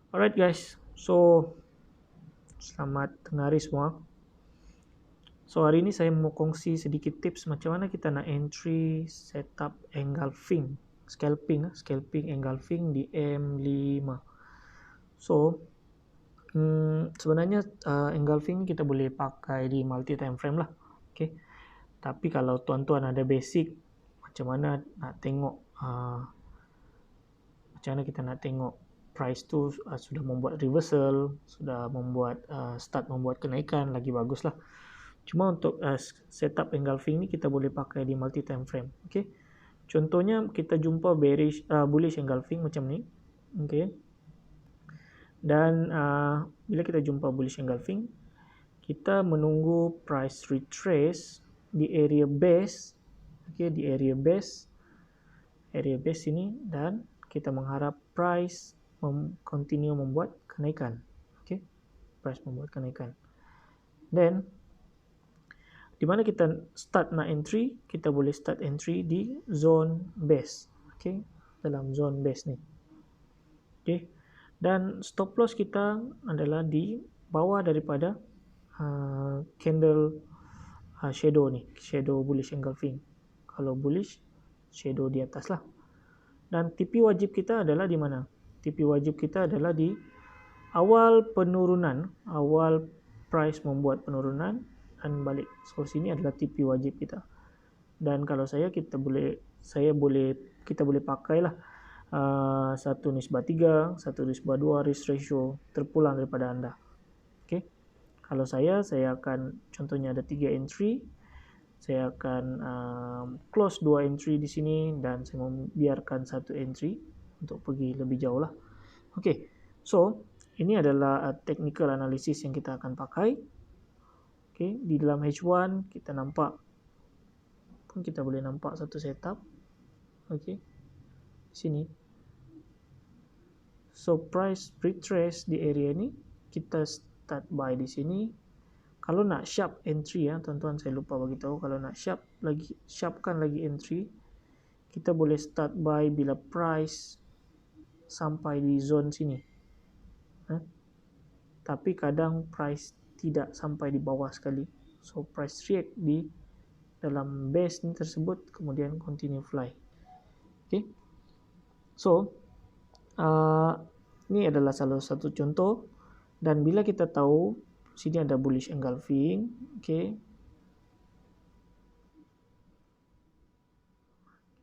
Alright guys, so selamat tengah hari semua. So hari ini saya mau kongsi sedikit tips macam mana kita nak entry setup engulfing, scalping engulfing di M5. So sebenarnya engulfing kita boleh pakai di multi time frame lah, okay. Tapi kalau tuan-tuan ada basic macam mana nak tengok macam mana kita nak tengok price tu sudah membuat reversal, sudah membuat start membuat kenaikan, lagi bagus lah. Cuma untuk setup engulfing ni kita boleh pakai di multi time frame. Okay. Contohnya kita jumpa bearish bullish engulfing macam ni. Okay. Dan bila kita jumpa bullish engulfing, kita menunggu price retrace di area base. Okay, di area base ini, dan kita mengharap price continue membuat kenaikan. Okay. Price membuat kenaikan. Then di mana kita start nak entry, kita boleh start entry di zone base. Okay, dalam zone base ni. Okay, dan stop loss kita adalah di bawah daripada candle shadow ni, shadow bullish engulfing. Kalau bullish, shadow di atas lah. Dan TP wajib kita adalah di mana? TP wajib kita adalah di awal penurunan, awal price membuat penurunan dan balik. So sini adalah TP wajib kita. Dan kalau kita boleh pakailah 1:3, 1:2 risk ratio terpulang daripada anda. Okay. Kalau saya akan contohnya ada 3 entry. Saya akan close 2 entry di sini dan saya membiarkan 1 entry untuk pergi lebih jauh lah. Okay. So ini adalah technical analysis yang kita akan pakai. Okay, di dalam H1 kita nampak pun kita boleh nampak satu setup. Okay, sini. So price retrace di area ni, kita start buy di sini. Kalau nak sharp entry ya, tuan-tuan saya lupa bagi tahu, kalau nak sharpkan lagi entry, kita boleh start buy bila price sampai di zone sini. Tapi kadang price tidak sampai di bawah sekali. So price react di dalam base ni tersebut, kemudian continue fly. Okay. So ini adalah salah satu contoh. Dan bila kita tahu sini ada bullish engulfing, okay,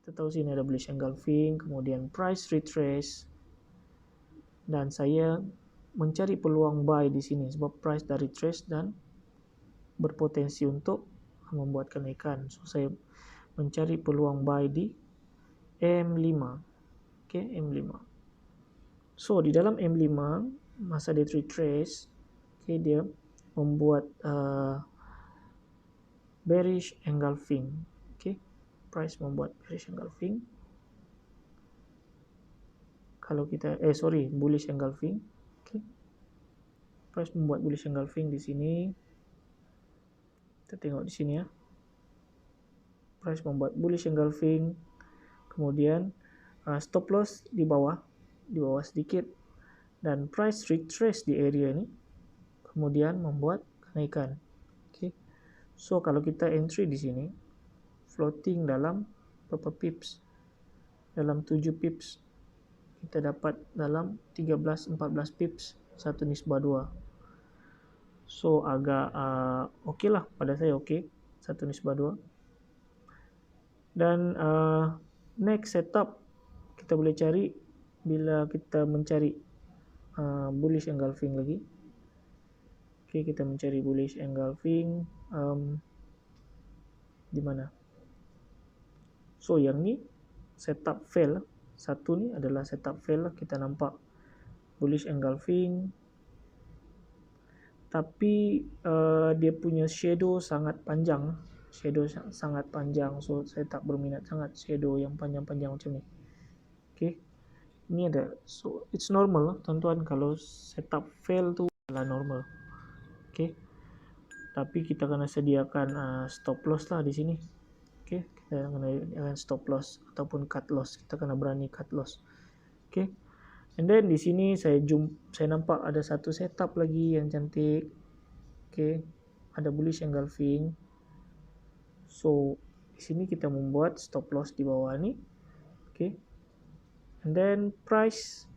kita tahu sini ada bullish engulfing, kemudian price retrace, dan saya mencari peluang buy di sini sebab price dah retrace dan berpotensi untuk membuat kenaikan. So saya mencari peluang buy di M5. Okay, M5. So di dalam M5 masa dia retrace, okay, dia membuat bearish engulfing. Okay, price membuat bearish engulfing. Kalau kita bullish engulfing. Okay, price membuat bullish engulfing di sini. Kita tengok di sini ya. Price membuat bullish engulfing, kemudian stop loss di bawah sedikit, dan price retrace di area ini, kemudian membuat kenaikan. Okay. So kalau kita entry di sini, floating dalam berapa pips? Dalam 7 pips. Kita dapat dalam 13-14 pips 1:2. So agak okey lah, pada saya okey 1:2. Dan next setup kita boleh cari bila kita mencari bullish engulfing lagi. Okay, kita mencari bullish engulfing di mana? So yang ni setup fail. Satu ni adalah setup fail lah. Kita nampak bullish engulfing, tapi dia punya shadow sangat panjang. So saya tak berminat sangat shadow yang panjang-panjang macam ni. Okay, ini ada, so it's normal lah tuan-tuan, kalau setup fail tu adalah normal. Okay, tapi kita kena sediakan stop loss lah di sini. Okay, kita kena stop loss ataupun cut loss. Kita kena berani cut loss. Okay, And then di sini saya nampak ada satu setup lagi yang cantik. Oke, ada bullish engulfing. So di sini kita membuat stop loss di bawah ni. Oke, and then price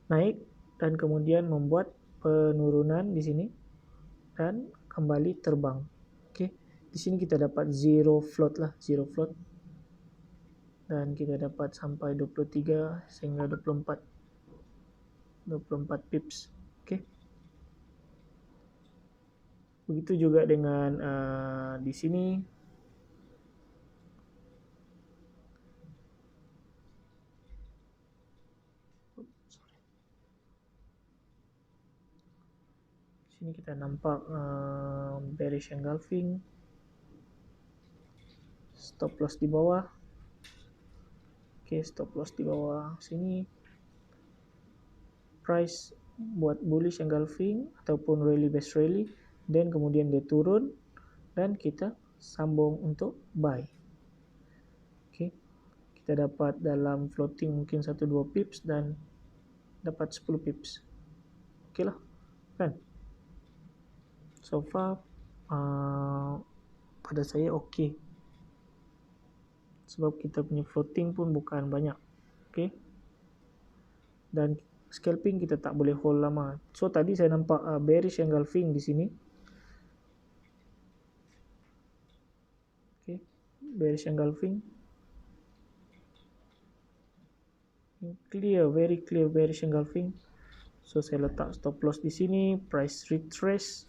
naik dan kemudian membuat penurunan di sini dan kembali terbang. Oke, di sini kita dapat zero float lah, zero float. Dan kita dapat sampai 23 sehingga 24 pips. Oke. Begitu juga dengan di sini. Di sini kita nampak bearish engulfing. Stop loss di bawah. Oke, stop loss di bawah sini. Price buat bullish engulfing ataupun rally based rally, dan kemudian dia turun dan kita sambung untuk buy. Oke, kita dapat dalam floating mungkin 1-2 pips dan dapat 10 pips. Oke lah, kan? So far pada saya oke. Sebab kita punya floating pun bukan banyak. Oke. Dan scalping kita tak boleh hold lama. So tadi saya nampak bearish engulfing di sini. Oke, bearish engulfing. Clear, very clear bearish engulfing. So saya letak stop loss di sini, price retrace,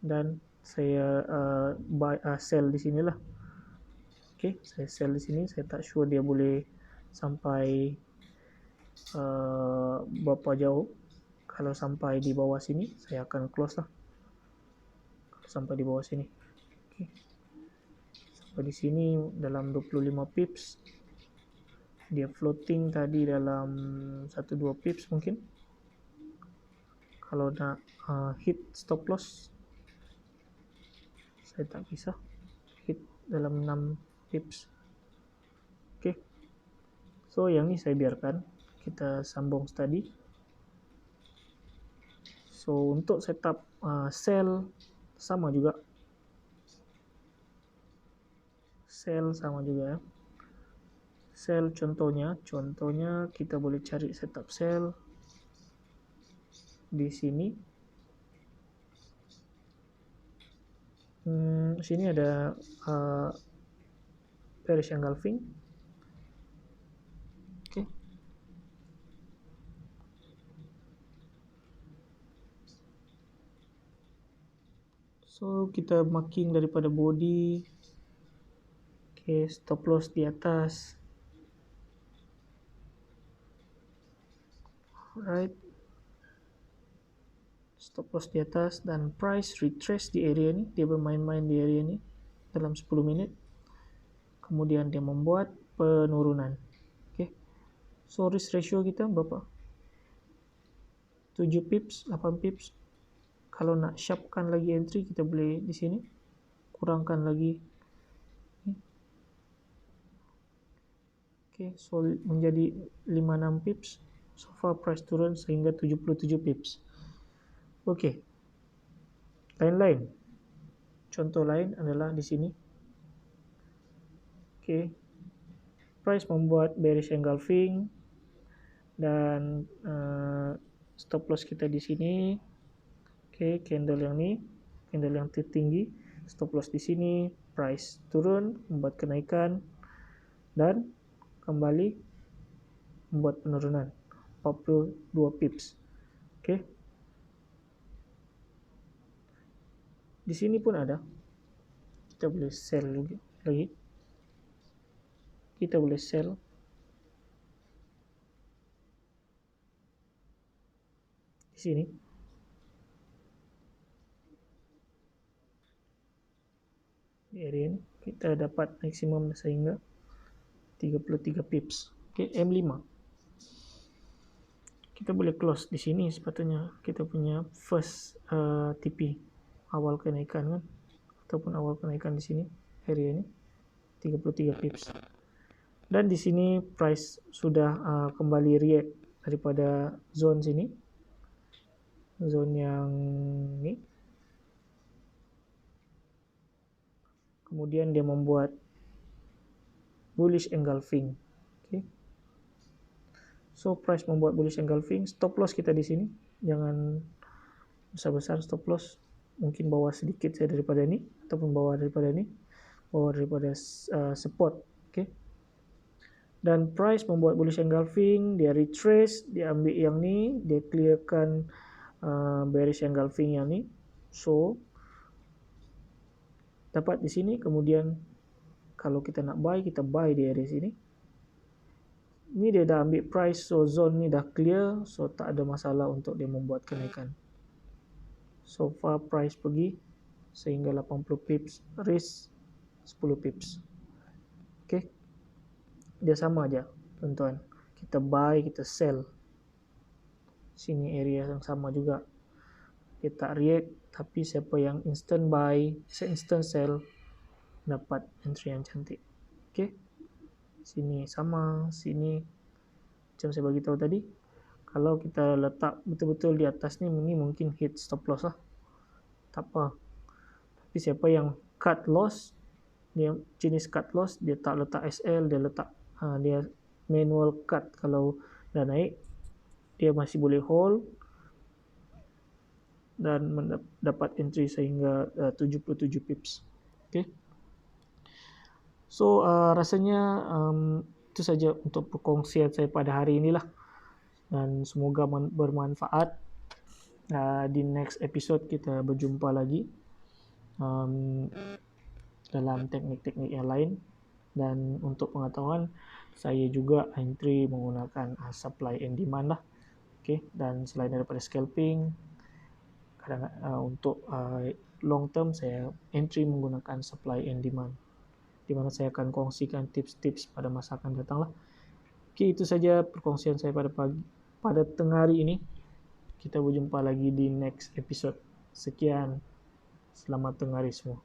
dan saya sell di sinilah. Oke, saya sell di sini. Saya tak sure dia boleh sampai berapa jauh. Kalau sampai di bawah sini, saya akan close lah. Kalau sampai di bawah sini. Oke. Sampai di sini dalam 25 pips. Dia floating tadi dalam 1-2 pips mungkin. Kalau nak hit stop loss, saya tak bisa hit dalam 6 pips. Oke. So yang ni saya biarkan. Kita sambung tadi. So untuk setup sell sama juga. Sell sama juga ya. Sell contohnya kita boleh cari setup sell di sini. Sini ada bearish engulfing. Oke. So kita marking daripada body. Oke, stop loss di atas. Alright. Stop loss di atas dan price retrace di area ni. Dia bermain-main di area ni dalam 10 minit. Kemudian dia membuat penurunan. Oke. So risk ratio kita berapa? 7 pips, 8 pips. Kalau nak sharpkan lagi entry, kita boleh di sini kurangkan lagi. Oke, so menjadi 5-6 pips. So far price turun sehingga 77 pips. Oke. Lain-lain. Contoh lain adalah di sini. Oke. Price membuat bearish engulfing dan stop loss kita di sini. Oke, candle yang ni, candle yang tertinggi, stop loss di sini, price turun, membuat kenaikan dan kembali membuat penurunan 42 pips. Oke. Di sini pun ada. Kita boleh sell lagi. Kita boleh sell. Di sini. Di area ini kita dapat maksimum sehingga 33 pips. Oke, M5. Kita boleh close di sini sepatutnya. Kita punya first TP awal kenaikan kan, ataupun awal kenaikan di sini area ini 33 pips. Dan di sini price sudah kembali react daripada zone sini, zone yang ini. Kemudian dia membuat bullish engulfing. Okay. So price membuat bullish engulfing. Stop loss kita di sini, jangan besar-besar stop loss. Mungkin bawah sedikit saya daripada ini, ataupun bawah daripada ini, bawah daripada support. Okay. Dan price membuat bullish engulfing, dia retrace, dia ambil yang ni, dia clearkan bearish engulfing yang ni. So dapat di sini, kemudian kalau kita nak buy, kita buy di area sini. Ini dia dah ambil price, so zone ni dah clear, so tak ada masalah untuk dia membuat kenaikan. So far price pergi sehingga 80 pips, risk 10 pips. Okay. Dia sama aja, tuan-tuan. Kita buy, kita sell. Sini area yang sama juga. Dia tak react, tapi siapa yang instant buy, instant sell, dapat entry yang cantik. Okay. Sini sama, sini macam saya bagi tahu tadi. Kalau kita letak betul-betul di atas ni mungkin hit stop loss lah. Tak apa. Tapi siapa yang cut loss, dia jenis cut loss, dia tak letak SL, dia letak dia manual cut. Kalau dah naik, dia masih boleh hold dan dapat entry sehingga 77 pips. Okay. So rasanya itu saja untuk perkongsian saya pada hari inilah, dan semoga bermanfaat. Di next episode kita berjumpa lagi dalam teknik-teknik yang lain. Dan untuk pengetahuan, saya juga entry menggunakan supply and demand lah. Okay. Dan selain daripada scalping, untuk long term saya entry menggunakan supply and demand, di mana saya akan kongsikan tips-tips pada masa akan datang lah. Okay, itu saja perkongsian saya pada tengah hari ini. Kita berjumpa lagi di next episode. Sekian, selamat tengah hari semua.